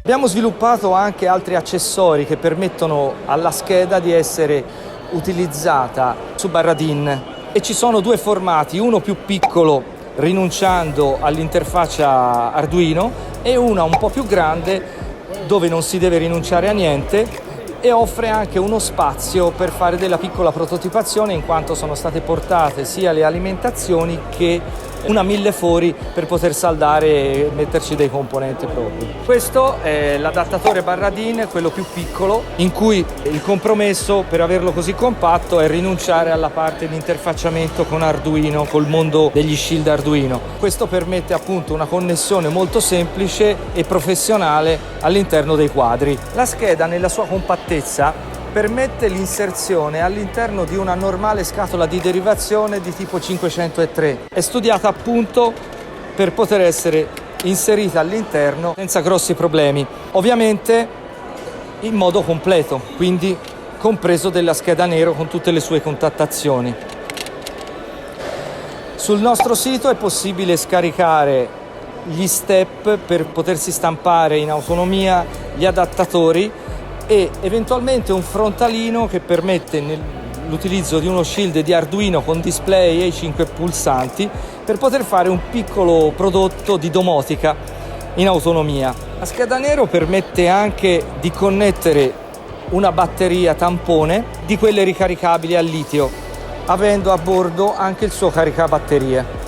Abbiamo sviluppato anche altri accessori che permettono alla scheda di essere utilizzata su barra DIN e ci sono due formati, uno più piccolo rinunciando all'interfaccia Arduino e una un po' più grande dove non si deve rinunciare a niente e offre anche uno spazio per fare della piccola prototipazione, in quanto sono state portate sia le alimentazioni che una millefori per poter saldare e metterci dei componenti propri. Questo è l'adattatore barra DIN, quello più piccolo, in cui il compromesso per averlo così compatto è rinunciare alla parte di interfacciamento con Arduino, col mondo degli shield Arduino. Questo permette appunto una connessione molto semplice e professionale all'interno dei quadri. La scheda nella sua compattezza permette l'inserzione all'interno di una normale scatola di derivazione di tipo 503. È studiata appunto per poter essere inserita all'interno senza grossi problemi. Ovviamente in modo completo, quindi compreso della scheda nero con tutte le sue contattazioni. Sul nostro sito è possibile scaricare gli step per potersi stampare in autonomia gli adattatori e eventualmente un frontalino che permette l'utilizzo di uno shield di Arduino con display e 5 pulsanti per poter fare un piccolo prodotto di domotica in autonomia. La scheda nero permette anche di connettere una batteria tampone di quelle ricaricabili al litio, avendo a bordo anche il suo caricabatterie.